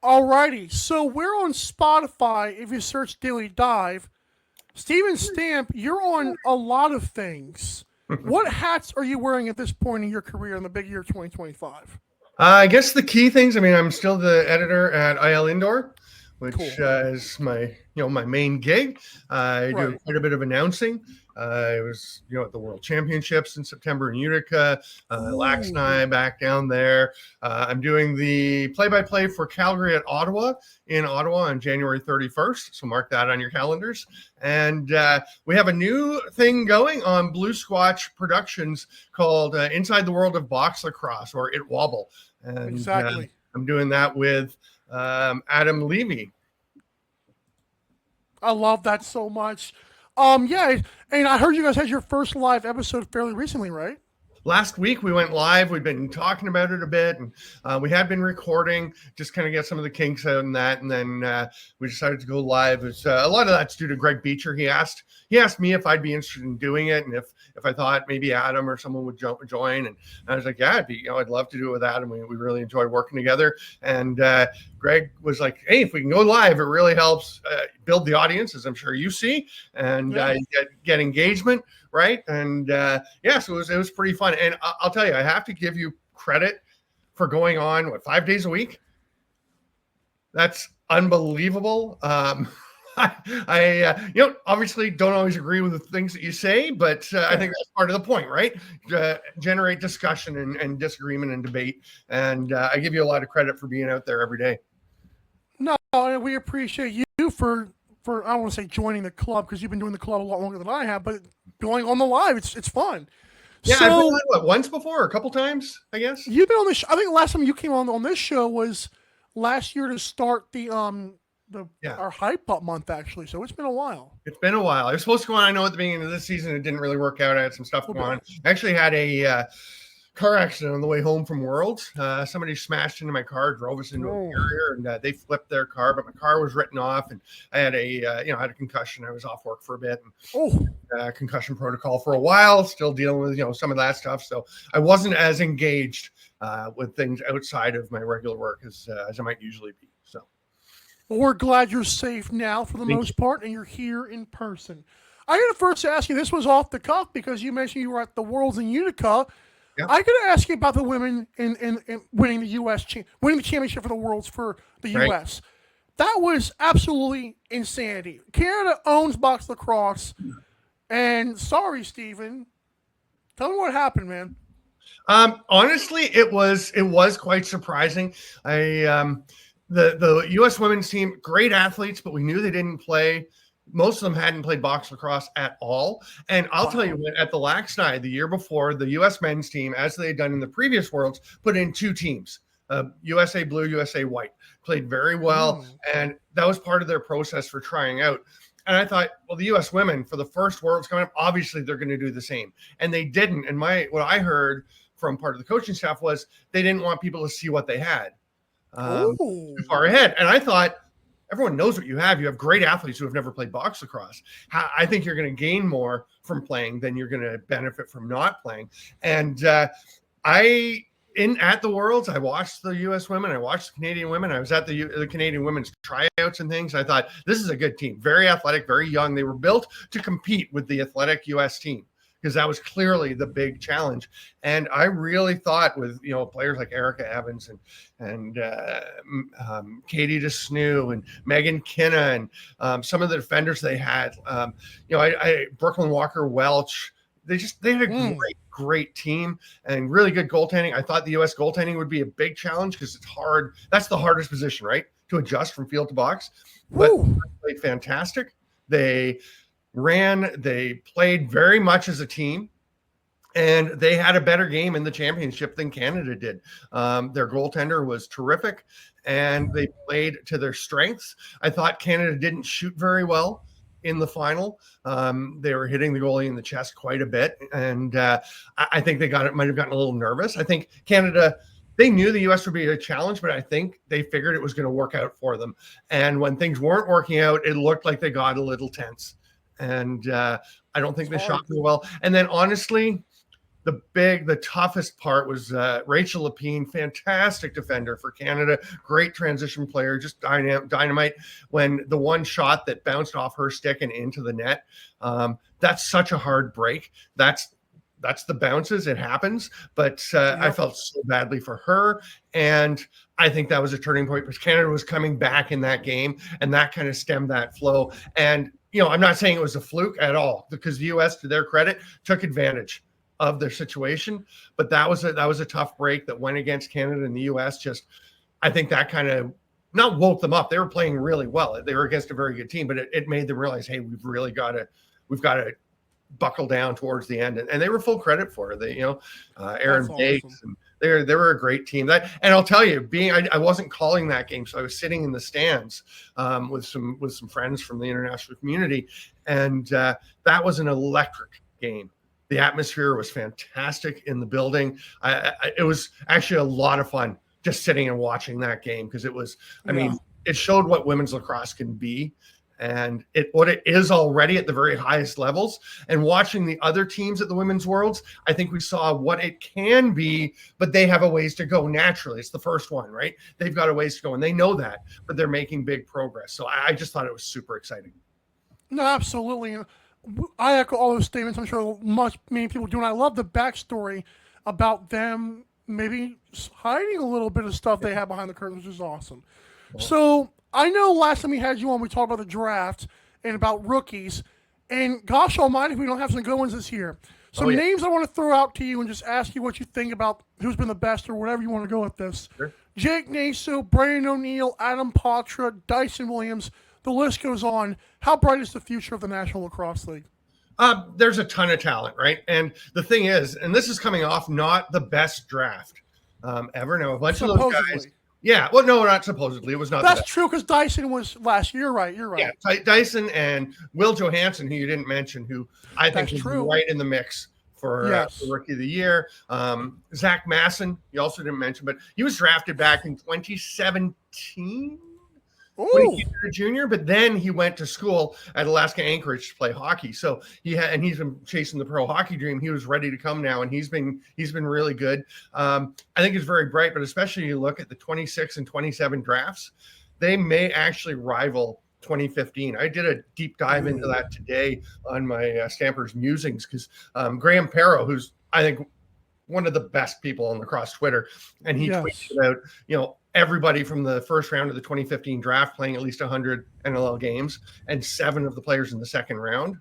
Alrighty, so we're on Spotify. If you search Daily Dive, Steven Stamp, you're on a lot of things. What hats are you wearing at this point in your career in the big year 2025? I guess the key things. I mean, I'm still the editor at IL Indoor, which Cool. is my main gig. I do Right. quite a bit of announcing. I was at the World Championships in September in Utica. Lax and Ooh. I back down there. I'm doing the play-by-play for Calgary at Ottawa in Ottawa on January 31st. So mark that on your calendars. And we have a new thing going on Blue Squatch Productions called Inside the World of Box Lacrosse, or It Wobble. And Exactly. I'm doing that with Adam Levy. I love that so much. Yeah, and I heard you guys had your first live episode fairly recently, right? Last week we went live. We've been talking about it a bit, and we had been recording, just kind of get some of the kinks out and that, and then we decided to go live. It's a lot of that's due to Greg Beecher. He asked me if I'd be interested in doing it, and if I thought maybe Adam or someone would join, and I was like, yeah, I'd love to do it with Adam. We really enjoy working together, and Greg was like, hey, if we can go live, it really helps build the audience, as I'm sure you see, and Yeah. get engagement, right? And so it was pretty fun. And I'll tell you, I have to give you credit for going on 5 days a week. That's unbelievable. I obviously don't always agree with the things that you say, but I think that's part of the point, right? Generate discussion and disagreement and debate. And I give you a lot of credit for being out there every day. No, we appreciate you for I don't want to say joining the club because you've been doing the club a lot longer than I have, but going on the live, it's fun. Yeah, I've been So on once before, a couple times, I guess. you've been on this. I think the last time you came on this show was last year to start the Yeah, our hype up month actually. So it's been a while. it's been a while. I was supposed to go on. I know at the beginning of this season it didn't really work out. I had some stuff going on. I actually had a car accident on the way home from Worlds. Somebody smashed into my car, drove us into a barrier, and they flipped their car. But my car was written off, and I had a concussion. I was off work for a bit. And, concussion protocol for a while. Still dealing with some of that stuff. So I wasn't as engaged with things outside of my regular work as I might usually be. So. Well, we're glad you're safe now for the most part, and you're here in person. I got to first ask you. This was off the cuff because you mentioned you were at the Worlds in Utica. Yeah. I got to ask you about the women in winning the winning the championship for the Worlds for the U.S. That was absolutely insanity. Canada owns box lacrosse, and sorry, Steven. Tell me what happened, man. Honestly, it was quite surprising. The U.S. women's team, great athletes, but we knew they didn't play. Most of them hadn't played box lacrosse at all. And I'll tell you, at the Lax Night the year before, the U.S. men's team, as they had done in the previous Worlds, put in two teams, USA Blue, USA White, played very well. And that was part of their process for trying out. And I thought, well, the U.S. women for the first Worlds coming up, obviously they're going to do the same. And they didn't. And what I heard from part of the coaching staff was they didn't want people to see what they had too far ahead. And I thought, everyone knows what you have. You have great athletes who have never played box lacrosse. I think you're going to gain more from playing than you're going to benefit from not playing. And at the Worlds, I watched the U.S. women. I watched the Canadian women. I was at the Canadian women's tryouts and things. I thought, this is a good team. Very athletic, very young. They were built to compete with the athletic U.S. team, because that was clearly the big challenge. And I really thought with, players like Erica Evans and Katie DeSnoo and Megan Kinna and some of the defenders they had, Brooklyn Walker Welch, they had a great team and really good goaltending. I thought the U.S. goaltending would be a big challenge because it's hard. That's the hardest position, right? To adjust from field to box. But they played fantastic. They played very much as a team, and they had a better game in the championship than Canada did. Their goaltender was terrific, and they played to their strengths. I thought Canada didn't shoot very well in the final. They were hitting the goalie in the chest quite a bit, and I think they might have gotten a little nervous. I think Canada, they knew the U.S. would be a challenge, but I think they figured it was going to work out for them. And when things weren't working out, it looked like they got a little tense. And I don't think they shot very well. And then honestly, the toughest part was Rachel Lapine, fantastic defender for Canada, great transition player, just dynamite. When the one shot that bounced off her stick and into the net, that's such a hard break. That's the bounces. It happens. But I felt so badly for her. And I think that was a turning point because Canada was coming back in that game, and that kind of stemmed that flow. And, I'm not saying it was a fluke at all, because the U.S., to their credit, took advantage of their situation. But that was a tough break that went against Canada and the U.S. I think that kind of not woke them up. They were playing really well. They were against a very good team, but it made them realize, hey, we've got to buckle down towards the end, and they were full credit for it. They, Aaron Bates, awesome. And they were a great team. And I'll tell you, I wasn't calling that game, so I was sitting in the stands with some friends from the international community, and that was an electric game. The atmosphere was fantastic in the building. It was actually a lot of fun just sitting and watching that game, because it was, I mean, it showed what women's lacrosse can be, and what it is already at the very highest levels. And watching the other teams at the Women's Worlds, I think we saw what it can be, but they have a ways to go naturally. It's the first one, right? They've got a ways to go, and they know that, but they're making big progress. So I just thought it was super exciting. No, absolutely. I echo all those statements. I'm sure many people do. And I love the backstory about them maybe hiding a little bit of stuff they have behind the curtains, which is awesome. Cool. So I know last time we had you on, we talked about the draft and about rookies. And gosh almighty, if we don't have some good ones this year. Some names I want to throw out to you and just ask you what you think about who's been the best or whatever you want to go with this. Sure. Jake Naso, Brandon O'Neill, Adam Poitras, Dyson Williams. The list goes on. How bright is the future of the National Lacrosse League? There's a ton of talent, right? And the thing is, and this is coming off not the best draft ever. Now, a bunch of those guys. Yeah, well, no, not supposedly. It was not. That's true, because Dyson was last year, right? You're right. Yeah, Dyson and Will Johansson, who you didn't mention, who I think is right in the mix for Rookie of the Year. Zach Masson, you also didn't mention, but he was drafted back in 2017. When he was a junior, but then he went to school at Alaska Anchorage to play hockey. So he's been chasing the pro hockey dream. He was ready to come now, and he's been really good. I think it's very bright, but especially you look at the 26 and 27 drafts, they may actually rival 2015. I did a deep dive into that today on my Stampers Musings, because Graham Perro, who's I think one of the best people on lacrosse Twitter, and he tweeted about everybody from the first round of the 2015 draft playing at least 100 NLL games, and 7 of the players in the second round.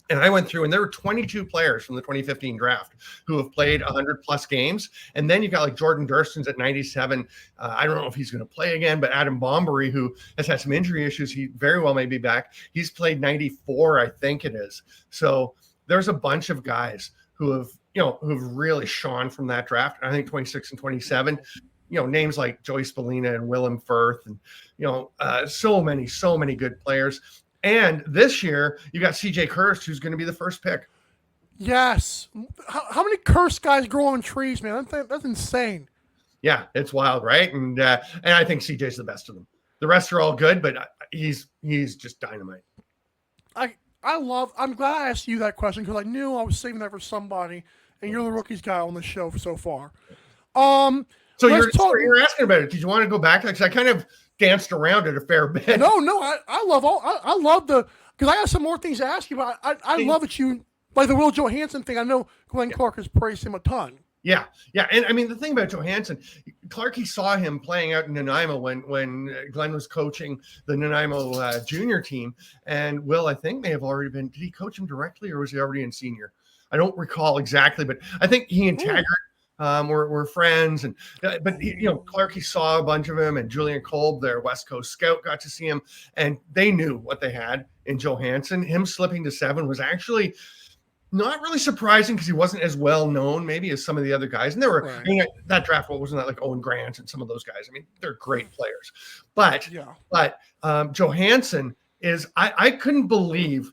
And I went through, and there were 22 players from the 2015 draft who have played 100 plus games. And then you've got like Jordan Durston's at 97. I don't know if he's going to play again, but Adam Bombery, who has had some injury issues, he very well may be back. He's played 94, I think it is. So there's a bunch of guys who have really shone from that draft. I think 26 and 27, names like Joyce Spallina and Willem Firth, and, so many good players. And this year you got CJ Kirst, who's going to be the first pick. Yes. How many Kirst guys grow on trees, man? That's insane. Yeah, it's wild, right? And I think CJ's the best of them. The rest are all good, but he's just dynamite. I'm glad I asked you that question, because I knew I was saving that for somebody, and you're the rookies guy on the show so far. So you're asking about it. Did you want to go back? Because I kind of danced around it a fair bit. No, I love because I have some more things to ask you about. I love that you, like the Will Johansson thing. I know Glenn Clark has praised him a ton. Yeah. And I mean, the thing about Johansson, Clarkey saw him playing out in Nanaimo when Glenn was coaching the Nanaimo junior team. And Will, I think, may have already been, did he coach him directly, or was he already in senior? I don't recall exactly, but I think he and Taggart were friends. And but Clarkey saw a bunch of him, and Julian Kolb, their West Coast scout, got to see him, and they knew what they had in Johansson. Him slipping to 7 was actually not really surprising, because he wasn't as well known maybe as some of the other guys. And there were, I mean, that draft, wasn't that like Owen Grant and some of those guys? I mean, they're great players. But Johansson is, I couldn't believe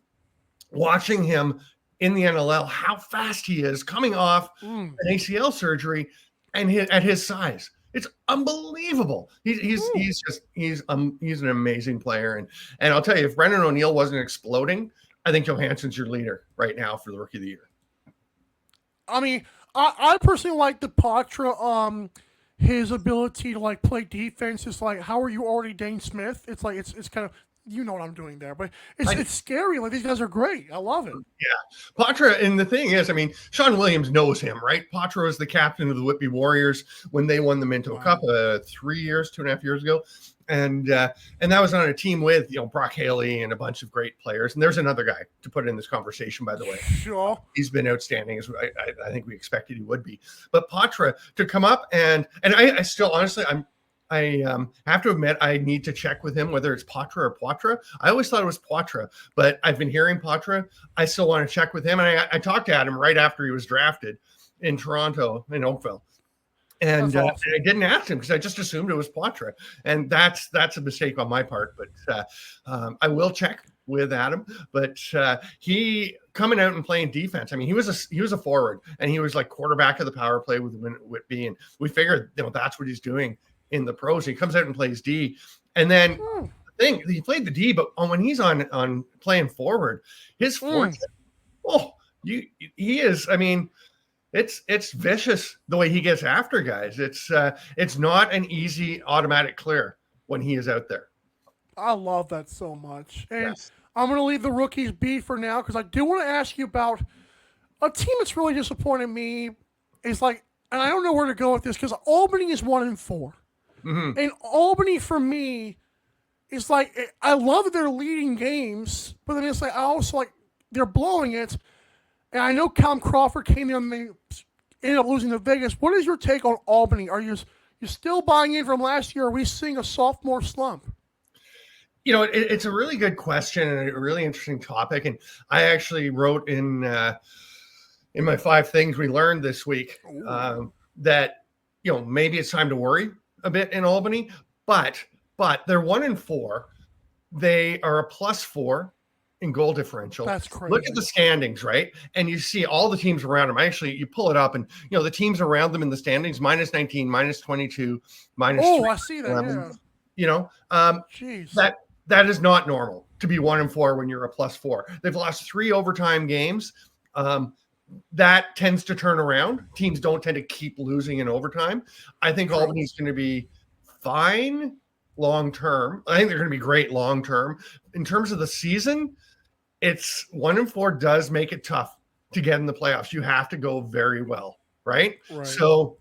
watching him in the NLL, how fast he is coming off an ACL surgery, and at his size. It's unbelievable. He's an amazing player. And I'll tell you, if Brendan O'Neill wasn't exploding, I think Johansson's your leader right now for the Rookie of the Year. I mean, I personally like the Patra. His ability to like play defense is like, how are you already Dane Smith? It's like it's kind of, you know what I'm doing there, but it's scary. Like these guys are great. I love it. Yeah, Patra, and the thing is, I mean, Sean Williams knows him, right? Patra was the captain of the Whitby Warriors when they won the Minto Cup 2.5 years ago, and that was on a team with Brock Haley and a bunch of great players. And there's another guy to put in this conversation, by the way. Sure, he's been outstanding, as I think we expected he would be. But Patra to come up and I still honestly I have to admit I need to check with him whether it's Patra or Poitras. I always thought it was Poitras, but I've been hearing Patra. I still want to check with him. And I talked to Adam right after he was drafted in Toronto, in Oakville. And awesome. I didn't ask him because I just assumed it was Poitras. And that's a mistake on my part. But I will check with Adam. But he coming out and playing defense. I mean, he was a forward, and he was like quarterback of the power play with Whitby. And we figured that's what he's doing in the pros. He comes out and plays D, and then the thing, he played the D, but when he's on playing forward, his forward, he is. I mean, it's vicious the way he gets after guys. It's not an easy automatic clear when he is out there. I love that so much, and I'm going to leave the rookies be for now because I do want to ask you about a team that's really disappointed me. Is like, and I don't know where to go with this because Albany is 1-4. Mm-hmm. And Albany, for me, is like, I love their leading games, but then it's like, I also like, they're blowing it. And I know Callum Crawford came in and they ended up losing to Vegas. What is your take on Albany? Are you still buying in from last year? Or are we seeing a sophomore slump? It's a really good question and a really interesting topic. And I actually wrote in my 5 things we learned this week that, maybe it's time to worry a bit in Albany, but they're 1-4. They are a +4 in goal differential. That's crazy. Look at the standings, right? And you see all the teams around them. Actually, you pull it up, and the teams around them in the standings: -19, -22, -3. Oh, I see that. Yeah. That is not normal to be 1-4 when you're a +4. They've lost 3 overtime games. That tends to turn around. Teams don't tend to keep losing in overtime. I think Albany's going to be fine long term. I think they're going to be great long term. In terms of the season, it's 1-4 does make it tough to get in the playoffs. You have to go very well, right? So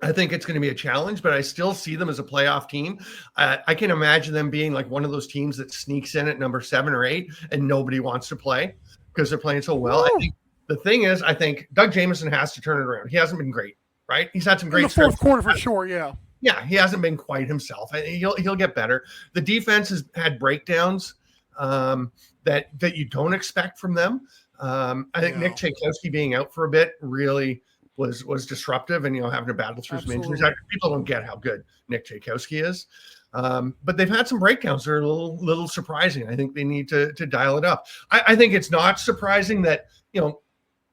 I think it's going to be a challenge, but I still see them as a playoff team. I can imagine them being like one of those teams that sneaks in at number 7 or 8 and nobody wants to play because they're playing so well. I think the thing is, I think Doug Jamieson has to turn it around. He hasn't been great, right? He's had some great in the fourth quarter for sure, yeah. Yeah, he hasn't been quite himself. He'll get better. The defense has had breakdowns that you don't expect from them. I think Nick Tchaikovsky being out for a bit really was disruptive, and having to battle through some injuries. People don't get how good Nick Tchaikovsky is. But they've had some breakdowns that are a little surprising. I think they need to dial it up. I think it's not surprising that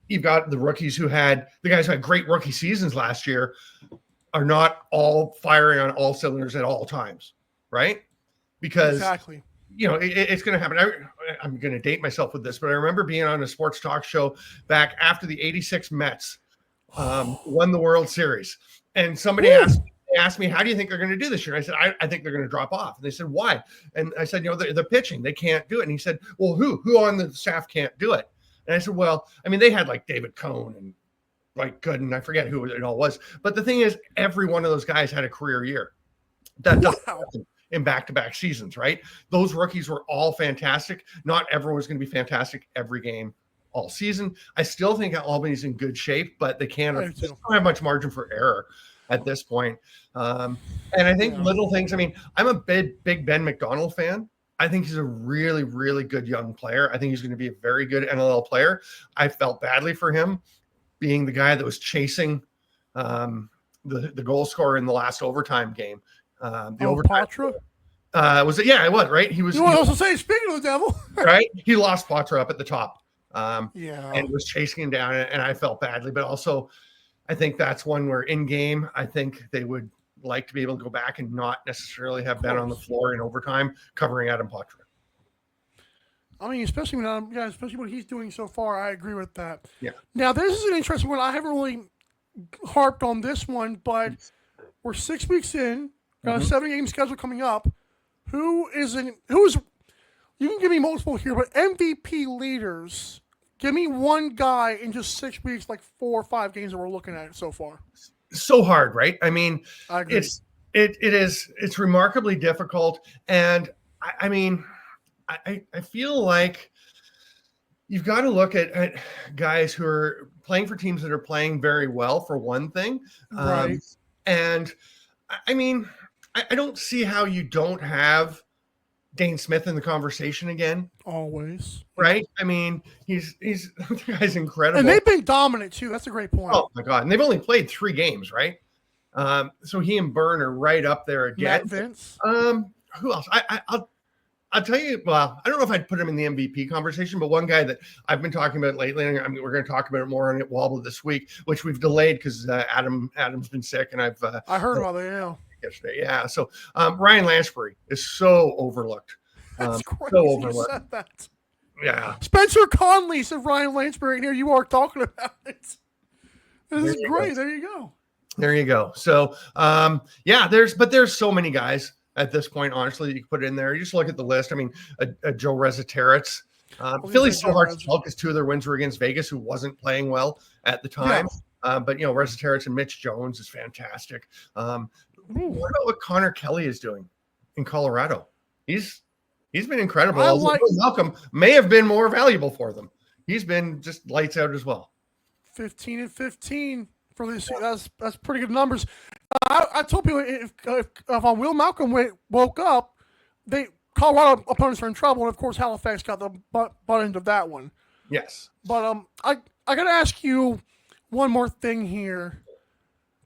you've got the rookies the guys who had great rookie seasons last year are not all firing on all cylinders at all times, right? Because exactly. It's going to happen. I'm going to date myself with this, but I remember being on a sports talk show back after the '86 Mets won the World Series, and somebody asked me, how do you think they're going to do this year? And I said, I think they're going to drop off. And they said, why? And I said, they're pitching. They can't do it. And he said, well, who on the staff can't do it? And I said, well, I mean, they had like David Cohn and like Gooden. I forget who it all was. But the thing is, every one of those guys had a career year. That doesn't happen in back-to-back seasons, right? Those rookies were all fantastic. Not everyone's going to be fantastic every game all season. I still think Albany's in good shape, but they don't have much margin for error at this point. And I think little things. I mean, I'm a big Ben McDonald fan. I think he's a really, really good young player. I think he's going to be a very good NLL player. I felt badly for him being the guy that was chasing the goal scorer in the last overtime game. Overtime. Was it? Yeah, it was, right? He was. You want to also say, speaking of the devil, right? He lost Poitras up at the top. And was chasing him down, and I felt badly. But also, I think that's one where in game, I think they would like to be able to go back and not necessarily have Ben on the floor in overtime covering Adam Poitras. I mean, especially what he's doing so far, I agree with that. Yeah. Now, this is an interesting one. I haven't really harped on this one, but we're 6 weeks in. Got a 7-game schedule coming up. Who's you can give me multiple here, but MVP leaders. Give me one guy in just 6 weeks, like 4 or 5 games that we're looking at so far. So hard, right? I mean, I agree. it's remarkably difficult, and I mean, I feel like you've got to look at guys who are playing for teams that are playing very well, for one thing, Right. And I mean, I don't see how you don't have Dane Smith in the conversation again. Always. Right? I mean, he's the guy's incredible. And they've been dominant too. That's a great point. Oh my God. And they've only played 3 games, right? So he and Byrne are right up there again. Matt Vince. Who else? I'll tell you, well, I don't know if I'd put him in the MVP conversation, but one guy that I've been talking about lately, and we're going to talk about it more on it Wobble this week, which we've delayed because Adam's been sick, and I heard about that, yeah. Yesterday. Yeah. So Ryan Lansbury is so overlooked. That's crazy. So overlooked. You said that. Yeah. Spencer Conley said Ryan Lansbury, and here you are talking about it. This is great. Go. There you go. There you go. So yeah, there's so many guys at this point, honestly, you can put it in there. You just look at the list. I mean, Joe Resetarits. Philly's so hard to tell because 2 of their wins were against Vegas, who wasn't playing well at the time. Yeah. But Resetarits and Mitch Jones is fantastic. What about what Connor Kelly is doing in Colorado? He's been incredible. Malcolm may have been more valuable for them. He's been just lights out as well. 15-15 for this. That's pretty good numbers. I told people if Will Malcolm woke up, Colorado opponents are in trouble, and of course Halifax got the butt end of that one. Yes. But I got to ask you one more thing here.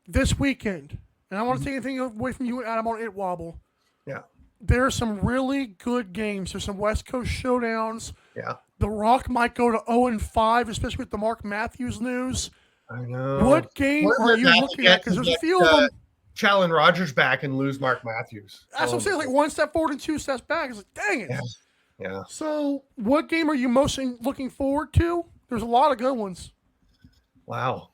This weekend, and I want to take anything away from you and Adam on It Wobble. Yeah. There are some really good games. There's some West Coast showdowns. Yeah. The Rock might go to 0-5, especially with the Mark Matthews news. I know. What game are you looking at? Because there's a few of them. Challen Rogers back and lose Mark Matthews. That's what I'm saying. Like 1 step forward and 2 steps back. It's like, dang it. Yeah. So, what game are you most looking forward to? There's a lot of good ones. Wow.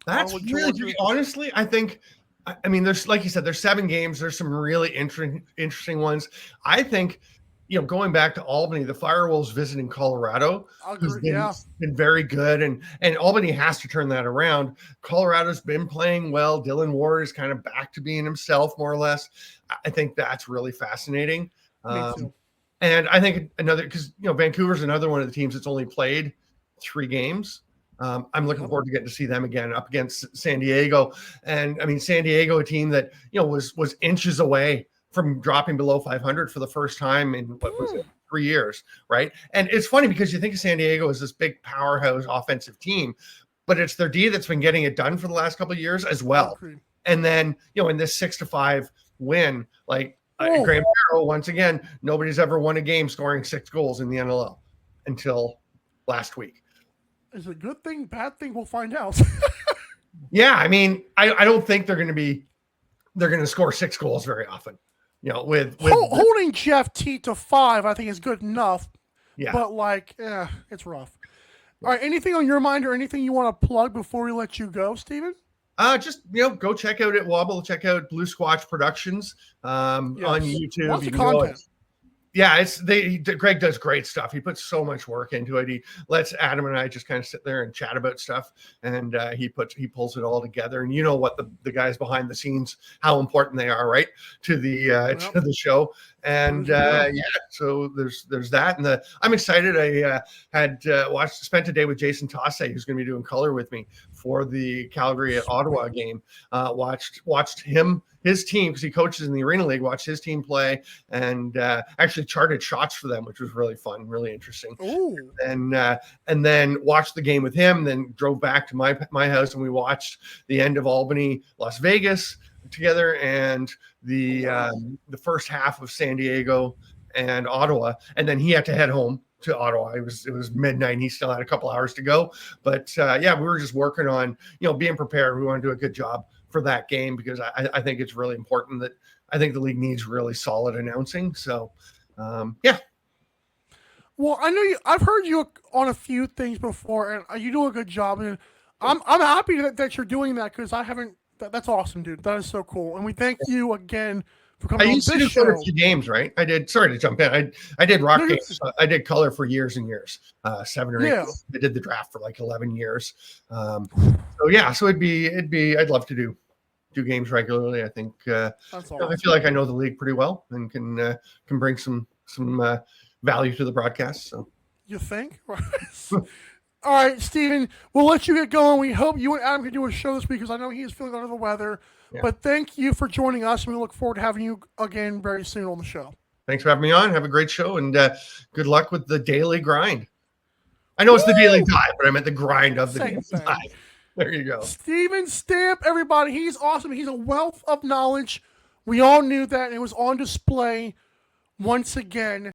That's really, honestly, I think. I mean, there's, like you said, there's 7 games. There's some really interesting ones. I think, going back to Albany, the Firewolves visiting Colorado has been very good, and Albany has to turn that around. Colorado's been playing well. Dylan Ward is kind of back to being himself, more or less. I think that's really fascinating. Me too. And I think because Vancouver's another one of the teams that's only played 3 games. I'm looking forward to getting to see them again up against San Diego. And I mean, San Diego, a team that, was inches away from dropping below 500 for the first time in 3 years. Right. And it's funny because you think of San Diego as this big powerhouse offensive team, but it's their D that's been getting it done for the last couple of years as well. And then, in this 6-5 win, like Graham Farrell, once again, nobody's ever won a game scoring 6 goals in the NLL until last week. Is it a good thing, bad thing? We'll find out. Yeah, I mean, I don't think they're going to score 6 goals very often. With holding Jeff T to 5, I think is good enough. Yeah, but it's rough. All right, anything on your mind or anything you want to plug before we let you go, Steven? Just go check out It Wobble. Check out Blue Squatch Productions on YouTube. Lots of content. Greg does great stuff. He puts so much work into it. He lets Adam and I just kind of sit there and chat about stuff, and he pulls it all together. And what the guys behind the scenes, how important they are, right, to the show. And so there's that. And I'm excited. I had spent a day with Jason Tassé, who's going to be doing color with me for the Calgary at Ottawa game. Watched his team, because he coaches in the Arena League, watched his team play, and actually charted shots for them, which was really fun, really interesting. Ooh. And then watched the game with him, then drove back to my house, and we watched the end of Albany, Las Vegas together, and the first half of San Diego and Ottawa, and then he had to head home to Ottawa. It was midnight, and he still had a couple hours to go. But we were just working on being prepared. We want to do a good job for that game, because I think it's really important that I think the league needs really solid announcing. So, Well, Well, I know you. I've heard you on a few things before, and you do a good job. And I'm happy that you're doing that because I haven't. That's awesome, dude. That is so cool. And we thank you again for I coming on used to this do show. quite a few games, right? I did. Sorry to jump in. I did rock games. I did color for years and years, 7 or 8. Yeah. I did the draft for like 11 years. So yeah, so it'd be. I'd love to do games regularly. I think That's awesome. I feel like I know the league pretty well and can bring some value to the broadcast. So You think? All right, Steven, we'll let you get going. We hope you and Adam can do a show this week because I know he is feeling under the weather. Yeah. But thank you for joining us, and we look forward to having you again very soon on the show. Thanks for having me on. Have a great show, and good luck with the daily grind. I know it's the daily dive, but I meant the grind of the daily dive. There you go. Steven Stamp, everybody. He's awesome. He's a wealth of knowledge. We all knew that, and it was on display once again.